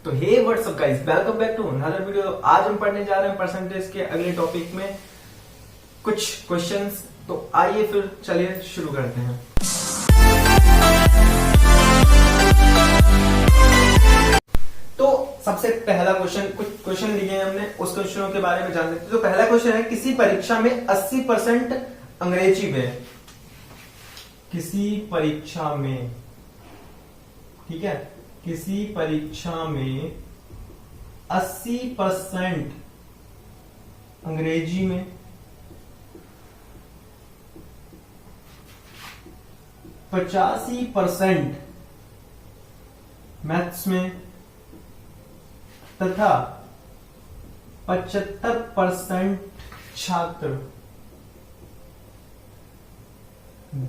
तो hey what's up guys, welcome back to another video. आज हम पढ़ने जा रहे हैं परसेंटेज के अगले टॉपिक में कुछ क्वेश्चंस। तो आइए फिर चलिए शुरू करते हैं। तो सबसे पहला क्वेश्चन, कुछ क्वेश्चन लिए हैं हमने, उस क्वेश्चनों के बारे में जान लेते हैं। तो पहला क्वेश्चन है, किसी परीक्षा में 80% अंग्रेजी में, किसी परीक्षा में, ठीक है, किसी परीक्षा में 80% अंग्रेजी में, 85% मैथ्स में तथा 75% छात्र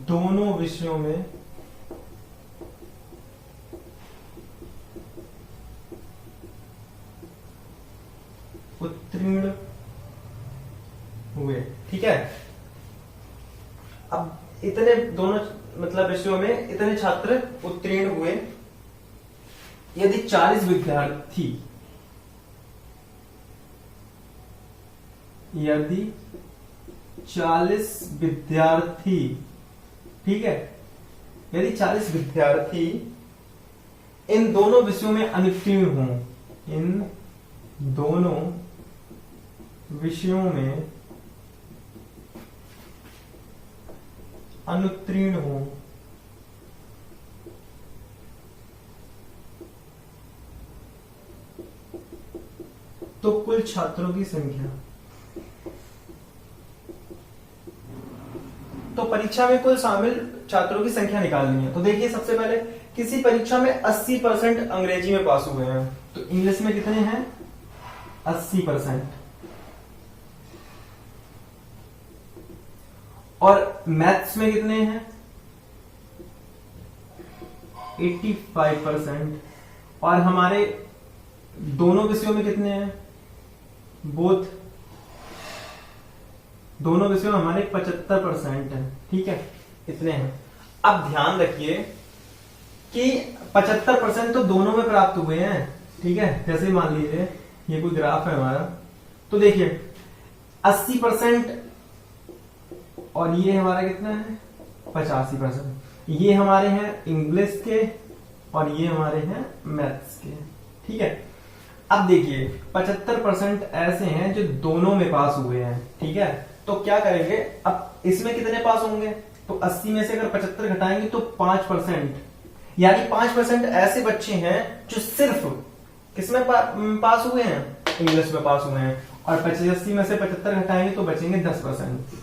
दोनों विषयों में उत्तीर्ण हुए। ठीक है, अब इतने दोनों मतलब विषयों में इतने छात्र उत्तीर्ण हुए। यदि 40 विद्यार्थी, यदि 40 विद्यार्थी, ठीक है, यदि 40 विद्यार्थी इन दोनों विषयों में अनुत्तीर्ण हों, इन दोनों विषयों में अनुत्तीर्ण हो, तो कुल छात्रों की संख्या, तो परीक्षा में कुल शामिल छात्रों की संख्या निकालनी है। तो देखिए, सबसे पहले किसी परीक्षा में 80% अंग्रेजी में पास हुए हैं, तो इंग्लिश में कितने हैं? 80%। और मैथ्स में कितने हैं? 85%। और हमारे दोनों विषयों में कितने हैं? बोथ, दोनों विषयों में हमारे 75% है। ठीक है, इतने हैं। अब ध्यान रखिए कि 75% तो दोनों में प्राप्त हुए हैं। ठीक है, जैसे मान लीजिए ये कोई ग्राफ है हमारा, तो देखिए 80% और ये हमारा कितना है? 85%। ये हमारे हैं इंग्लिश के और ये हमारे हैं मैथ्स के। ठीक है, अब देखिए 75% ऐसे हैं जो दोनों में पास हुए हैं। ठीक है, तो क्या करेंगे, अब इसमें कितने पास होंगे? तो 80 में से अगर 75 घटाएंगे तो 5%, यानी 5% ऐसे बच्चे हैं जो सिर्फ किसमें पास हुए हैं? इंग्लिश में पास हुए हैं। और 85 में से 75 घटाएंगे तो बचेंगे 10%,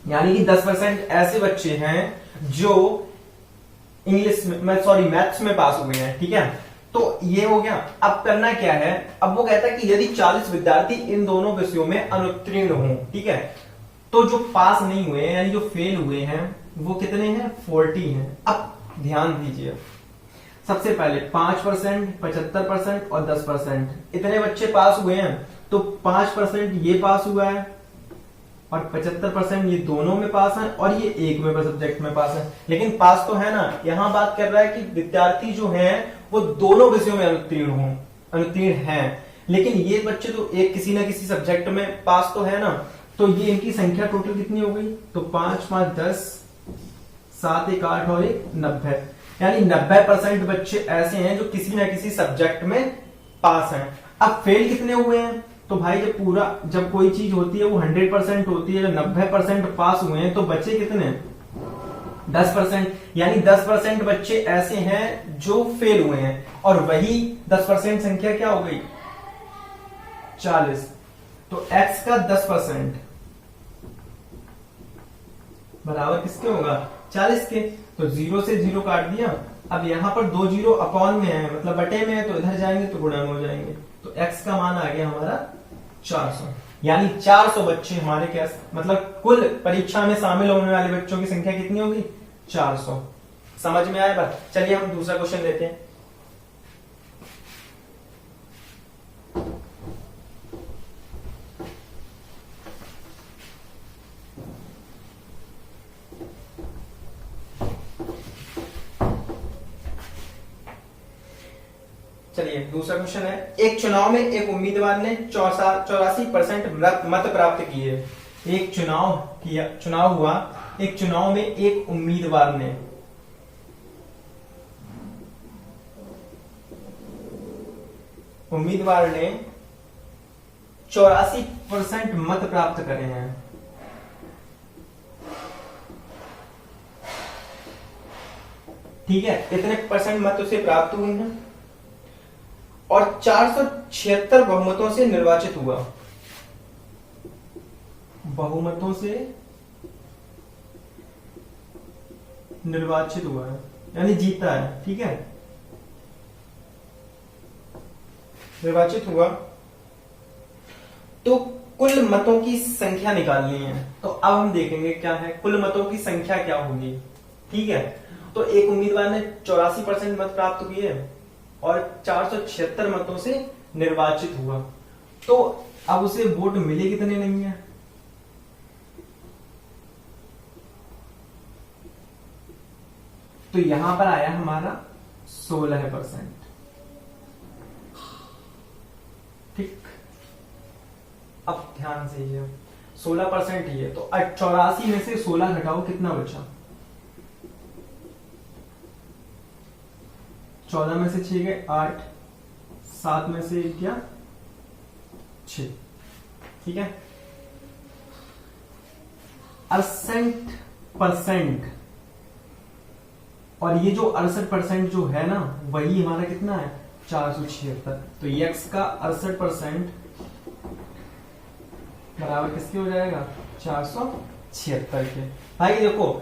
यानी कि 10% ऐसे बच्चे हैं जो इंग्लिश में, सॉरी, मैथ्स में पास हुए हैं। ठीक है, तो ये हो गया। अब करना क्या है, अब वो कहता है कि यदि 40 विद्यार्थी इन दोनों विषयों में अनुत्तीर्ण हों, ठीक है, तो जो पास नहीं हुए हैं यानी जो फेल हुए हैं वो कितने हैं? 40 हैं। अब ध्यान दीजिए, सबसे पहले 5%, 75% और 10%, इतने बच्चे पास हुए हैं। तो 5% ये पास हुआ है और 75% ये दोनों में पास है और ये एक में सब्जेक्ट में पास है। लेकिन पास तो है ना, यहां बात कर रहा है कि विद्यार्थी जो हैं वो दोनों विषयों में अनुत्तीर्ण हैं। लेकिन ये बच्चे तो एक किसी ना किसी सब्जेक्ट में पास तो है ना, तो ये इनकी संख्या टोटल कितनी हो गई? तो 5 5 10, 7 1 8 और 1 90, यानी 90% बच्चे ऐसे हैं जो किसी ना किसी सब्जेक्ट में पास हैं। अब फेल कितने हुए हैं? तो भाई जब कोई चीज होती है वो 100% होती है, जब 90% पास हुए हैं तो बच्चे कितने? 10%, यानी 10% बच्चे ऐसे हैं जो फेल हुए हैं। और वही 10% संख्या क्या हो गई? 40। तो x का 10% बराबर किसके होगा? 40 के। तो 0 से 0 काट दिया। अब यहां पर 2 जीरो अपॉन में है, मतलब बटे में है, तो इधर जाएंगे तो गुणा में हो जाएंगे। तो x का मान आ गया हमारा 400, यानी 400 बच्चे हमारे क्या, मतलब कुल परीक्षा में शामिल होने वाले बच्चों की संख्या कितनी होगी? 400। समझ में आया बात? चलिए हम दूसरा क्वेश्चन लेते हैं। चलिए दूसरा क्वेश्चन है, एक चुनाव में एक उम्मीदवार ने 84% मत प्राप्त किए। एक चुनाव हुआ, एक चुनाव में एक उम्मीदवार ने 84% मत प्राप्त करे हैं। ठीक है, इतने परसेंट मत उसे प्राप्त हुए हैं और 476 बहुमतों से निर्वाचित हुआ। बहुमतों से निर्वाचित हुआ है यानी जीता है। ठीक है, निर्वाचित हुआ तो कुल मतों की संख्या निकालनी है। तो अब हम देखेंगे क्या है, कुल मतों की संख्या क्या होगी। ठीक है, तो एक उम्मीदवार ने 84% मत प्राप्त किए और 476 मतों से निर्वाचित हुआ, तो अब उसे वोट मिले कितने नहीं है। तो यहां पर आया हमारा 16%। ठीक, अब ध्यान से ये 16% ही है, तो 84 में से 16 घटाओ, कितना बचा। 14 में से 6 गए 8, 7 में से 1 गया 6। ठीक है, 68%, और ये जो 68% जो है ना, वही हमारा कितना है 476। तो x का 68% बराबर किसके हो जाएगा 476 के। भाई देखो,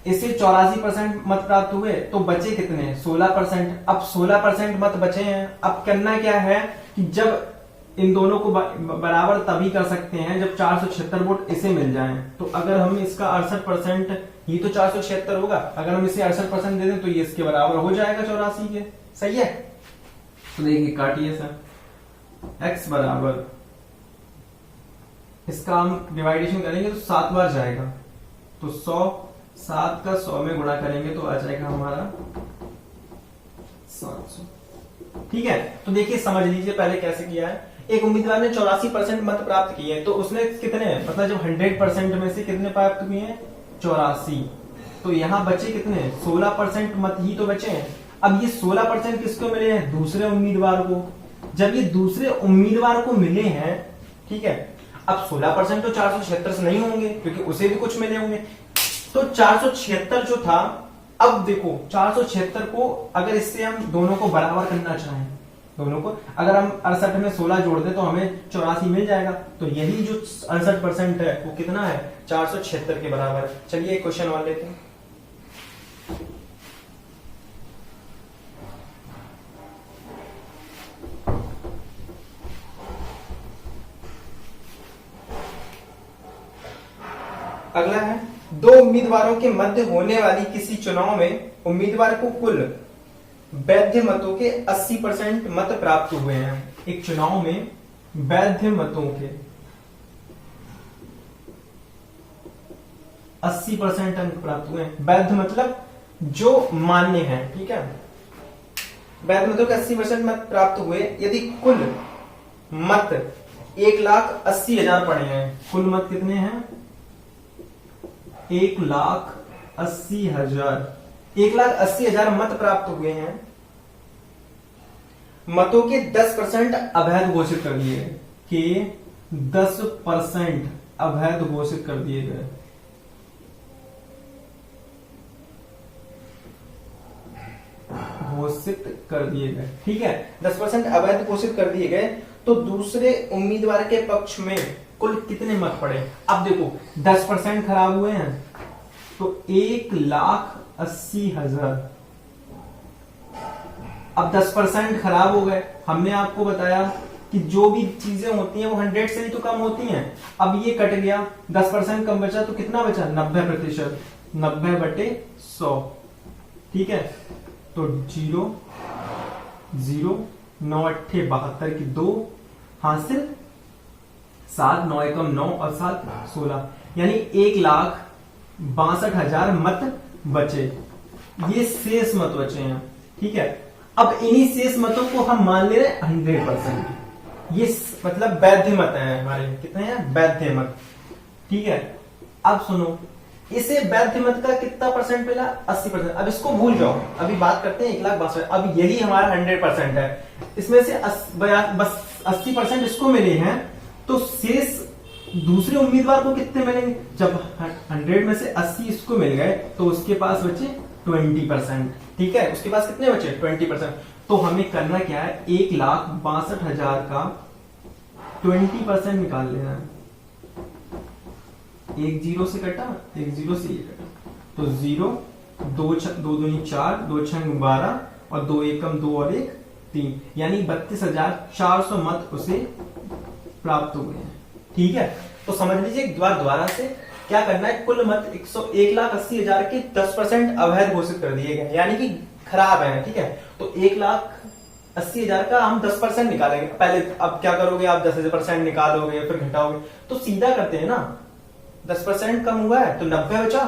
इससे 84% मत प्राप्त हुए तो बचे कितने 16%। अब 16% मत बचे हैं। अब करना क्या है कि जब इन दोनों को बराबर तभी कर सकते हैं जब 476 वोट इसे मिल जाएं। तो अगर हम इसका 68%, ये तो 476 होगा, अगर हम इसे 68% दे दें तो ये इसके बराबर हो जाएगा 84 के। सही है, तो देखिए काटिए सर, x बराबर, इसका हम डिवाइडेशन करेंगे तो 7 बार जाएगा, तो 100, 7 का 100 में गुणा करेंगे तो आ जाएगा हमारा 700। ठीक है, तो देखिए समझ लीजिए पहले कैसे किया है। एक उम्मीदवार ने 84% मत प्राप्त किए, तो उसने कितने, मतलब जब 100% में से कितने प्राप्त किए हैं 84, तो यहां बचे कितने 16% मत ही तो बचे हैं। अब ये 16% किसको मिले हैं, दूसरे उम्मीदवार को। जब ये दूसरे उम्मीदवार को मिले हैं, ठीक है, अब 16% तो 476 से नहीं होंगे क्योंकि उसे भी कुछ मिले होंगे, तो 476 जो था, अब देखो 476 को अगर इससे हम दोनों को बराबर करना चाहें, दोनों को अगर हम 68 में 16 जोड़ दें तो हमें 84 मिल जाएगा। तो यही जो 68% है वो कितना है 476 के बराबर है। चलिए एक क्वेश्चन और लेते हैं। अगला है, दो उम्मीदवारों के मध्य होने वाली किसी चुनाव में उम्मीदवार को कुल वैध मतों के 80% मत प्राप्त हुए हैं। एक चुनाव में वैध मतों के 80% अंक प्राप्त हुए हैं। वैध मतलब जो मान्य है। ठीक है, वैध मतों के 80% मत प्राप्त हुए यदि कुल मत 1,80,000 पड़े हैं। कुल मत कितने हैं 1,80,000। 1,80,000 मत प्राप्त हुए हैं। मतों के 10% अवैध घोषित कर दिए गए, कि 10% अवैध घोषित कर दिए गए। घोषित कर दिए गए, ठीक है, 10% अवैध घोषित कर दिए गए, तो दूसरे उम्मीदवार के पक्ष में कुल कितने मत पड़े। अब देखो 10% खराब हुए हैं तो 1,80,000। अब 10% खराब हो गए, हमने आपको बताया कि जो भी चीजें होती हैं वो 100 से ही तो कम होती हैं। अब ये कट गया, 10% कम बचा तो कितना बचा 90%, 90/100। ठीक है, तो 0 0 9 8 72 की 2 हासिल, 7 9 एकम 9 और 7 16, यानी 1,62,000 मत बचे। ये शेष मत बचे हैं। ठीक है, अब इन्हीं शेष मतों को हम मान ले रहे 100%। ये मतलब वैध मत है हमारे, कितने हैं वैध मत, ठीक है। अब सुनो, इसे वैध मत का कितना परसेंट मिला, 80%। अब इसको भूल जाओ, अभी बात करते हैं 1,62,000। अब यही हमारा 100% है, इसमें से बस 80% इसको मिले हैं, तो शेष दूसरे उम्मीदवार को कितने मिलेंगे। जब 100 में से 80 इसको मिल गए तो उसके पास बचे 20%, ठीक है। उसके पास कितने बचे 20%। तो हमें करना क्या है, 1,62,000 का 20% निकाल लेना है। एक जीरो से कटा, एक जीरो से ये कटा, तो 0, 2 दूनी 4, 2 छंग 12 और 2 एकम 2 और 1 3, यानी 32,400 मत उसे प्राप्त हुए हैं, ठीक है। तो समझ लीजिए दोबारा से क्या करना है, कुल मत 1,80,000 के 10% अवैध घोषित कर दिए गए, यानी कि खराब है, ठीक है। तो 1,80,000 का हम 10% निकालेंगे पहले। अब क्या करोगे आप, 10% निकालोगे फिर घटाओगे, तो सीधा करते हैं ना, 10% कम हुआ है तो 90 बचा,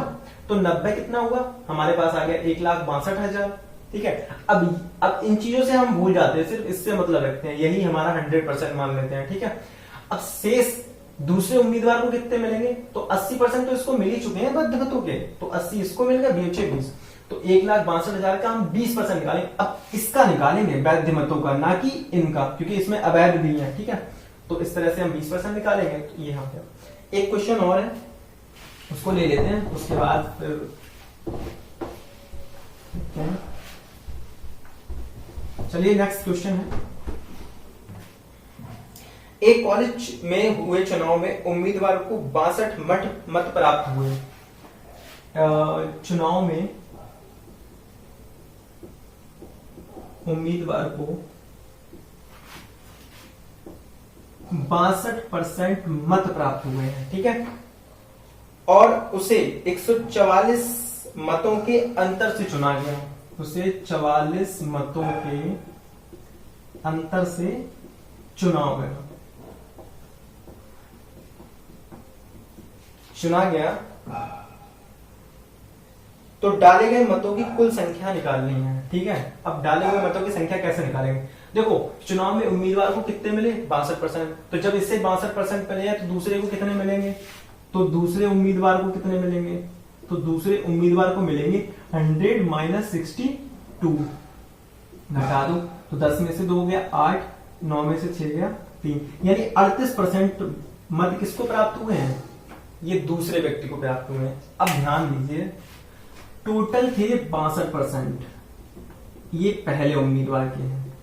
तो 90 कितना हुआ हमारे पास आ गया 1,62,000, ठीक है। अब इन चीजों से हम भूल जाते हैं, सिर्फ इससे मतलब रखते हैं, यही हमारा 100% मान लेते हैं, ठीक है। अब शेष दूसरे उम्मीदवार को कितने मिलेंगे, तो 80% तो इसको मिल ही चुके हैं बद्ध मतों के, तो 80 इसको मिल गया, 20, तो 1,62,000 का हम 20% निकालेंगे। अब इसका निकालेंगे वैध मतों का, ना कि इनका, क्योंकि इसमें अवैध भी है, ठीक है। तो इस तरह से हम 20% निकालेंगे। तो ये यहाँ पे एक क्वेश्चन और है, उसको ले लेते हैं, उसके बाद चलिए नेक्स्ट क्वेश्चन है। एक कॉलेज में हुए चुनाव में उम्मीदवार को 62 मत प्राप्त हुए। चुनाव में उम्मीदवार को 62% मत प्राप्त हुए हैं, ठीक है। और उसे 144 मतों के अंतर से चुना गया, उसे 44 मतों के अंतर से चुना गया, तो डाले गए मतों की कुल संख्या निकालनी है, ठीक है। अब डाले गए मतों की संख्या कैसे निकालेंगे, देखो चुनाव में उम्मीदवार को कितने मिले 62%, तो जब इससे 62% मिले हैं तो दूसरे को कितने मिलेंगे, तो दूसरे उम्मीदवार को कितने मिलेंगे, तो दूसरे उम्मीदवार को मिलेंगे 100 - 62, घटा दो, तो 10 में से 2 हो गया 8, 9 में से 6 गया 3, यानी 38% मत किसको प्राप्त हुए हैं, ये दूसरे व्यक्ति को प्राप्त हुए हैं। अब ध्यान दीजिए, टोटल थे 62%, ये पहले उम्मीदवार के हैं,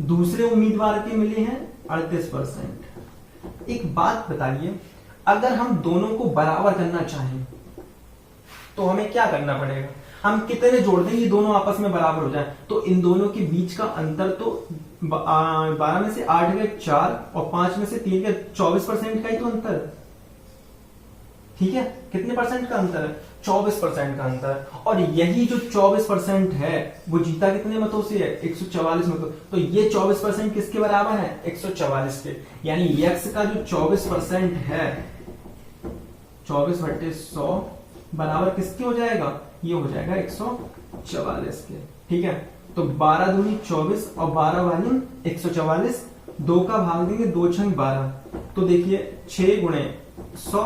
दूसरे उम्मीदवार के मिले हैं 38%। एक बात बताइए, अगर हम दोनों को बराबर करना चाहें तो हमें क्या करना पड़ेगा, हम कितने जोड़ दें ये दोनों आपस में बराबर हो जाए, तो इन दोनों के बीच का अंतर तो 12 में से 8 गए 4 और 5 में से 3 गए 24% का ही तो अंतर, ठीक है। कितने परसेंट का अंतर है, 24% का अंतर। और यही जो 24% है वो जीता कितने मतों से है, 144 मतों, तो ये 24% किसके बराबर है, 144 के, यानी यक्स का जो 24% है 24/100 बराबर किसके हो जाएगा, ये हो जाएगा 144 के, ठीक है। तो 12 दूनी 24 और 12 वाली 144, 2 का भाग देंगे 2 छंग 12, तो देखिए 6 गुणे 100,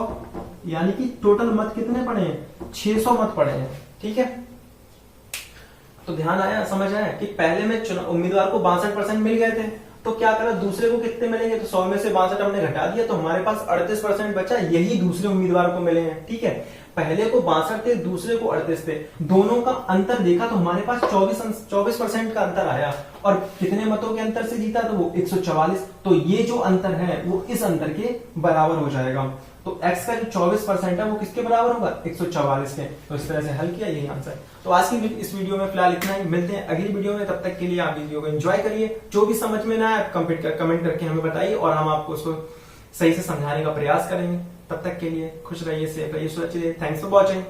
यानी कि टोटल मत कितने पड़े हैं, 600 मत पड़े हैं, ठीक है। तो ध्यान आया, समझ आया कि पहले में उम्मीदवार को 62% मिल गए थे, तो क्या करा, दूसरे को कितने मिलेंगे, तो 100 में से 62 हमने घटा दिया, तो हमारे पास 38% बचा, यही दूसरे उम्मीदवार को मिले हैं, ठीक है। पहले को 62 थे, दूसरे को 38 थे, दोनों का अंतर देखा तो हमारे पास 24% का अंतर आया, और कितने मतों के अंतर से जीता, तो वो 144, तो ये जो अंतर है वो इस अंतर के बराबर हो जाएगा। तो x का जो 24% है वो किसके बराबर होगा, 144 के। तो इस तरह से हल किया, यही आंसर। तो आज की इस वीडियो में फिलहाल इतना ही, मिलते हैं अगली वीडियो में, तब तक के लिए आप वीडियो को एंजॉय करिए, जो भी समझ में ना आए आप कमेंट करके हमें बताइए, और हम आपको उसको सही से समझाने का प्रयास करेंगे। तब तक के लिए खुश रहिए, सेफ रहिए, सुरक्षित रहिए। Thanks for watching.